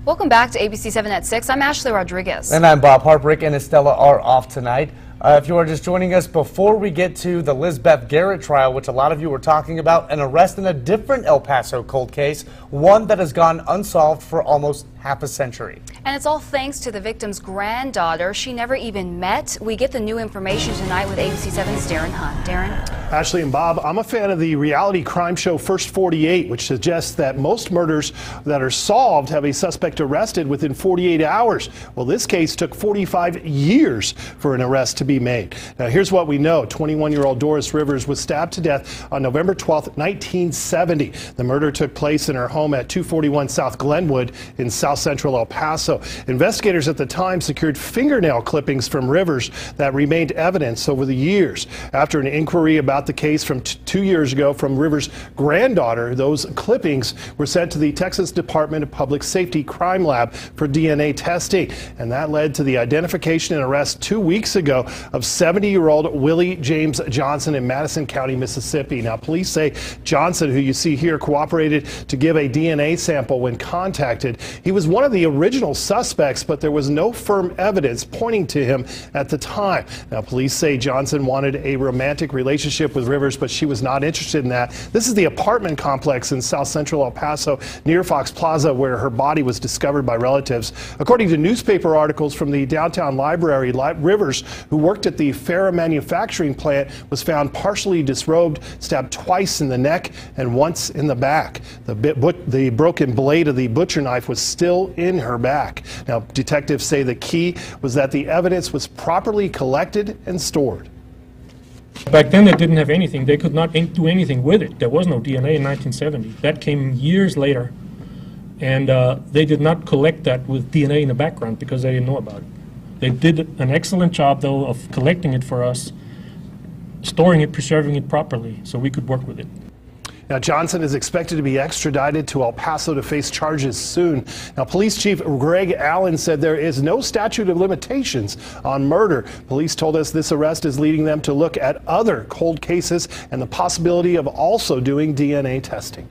Welcome back to ABC 7 at 6. I'm Ashley Rodriguez. And I'm Bob Harprick, and Estella are off tonight. If you are just joining us, before we get to the Lizbeth Garrett trial, which a lot of you were talking about, an arrest in a different El Paso cold case, one that has gone unsolved for almost half a century. And it's all thanks to the victim's granddaughter she never even met. We get the new information tonight with ABC 7's Darren Hunt. Darren? Ashley and Bob, I'm a fan of the reality crime show First 48, which suggests that most murders that are solved have a suspect arrested within 48 hours. Well, this case took 45 years for an arrest to be made. Now, here's what we know. 21-year-old Doris Rivers was stabbed to death on November 12, 1970. The murder took place in her home at 241 South Glenwood in South Central El Paso. Investigators at the time secured fingernail clippings from Rivers that remained evidence over the years. After an inquiry about the case from 2 years ago from Rivers' granddaughter, those clippings were sent to the Texas Department of Public Safety Crime Lab for DNA testing. And that led to the identification and arrest 2 weeks ago of 70-year-old Willie James Johnson in Madison County, Mississippi. Now, police say Johnson, who you see here, cooperated to give a DNA sample when contacted. He was one of the original suspects, but there was no firm evidence pointing to him at the time. Now, police say Johnson wanted a romantic relationship with Rivers, but she was not interested in that. This is the apartment complex in South Central El Paso near Fox Plaza where her body was discovered by relatives. According to newspaper articles from the downtown library, Rivers, who worked at the Farrah manufacturing plant, was found partially disrobed, stabbed twice in the neck and once in the back. The broken blade of the butcher knife was still in her back. Now, detectives say the key was that the evidence was properly collected and stored. Back then they didn't have anything. They could not do anything with it. There was no DNA in 1970. That came years later. And they did not collect that with DNA in the background because they didn't know about it. They did an excellent job, though, of collecting it for us, storing it, preserving it properly so we could work with it. Now, Johnson is expected to be extradited to El Paso to face charges soon. Now, Police Chief Greg Allen said there is no statute of limitations on murder. Police told us this arrest is leading them to look at other cold cases and the possibility of also doing DNA testing.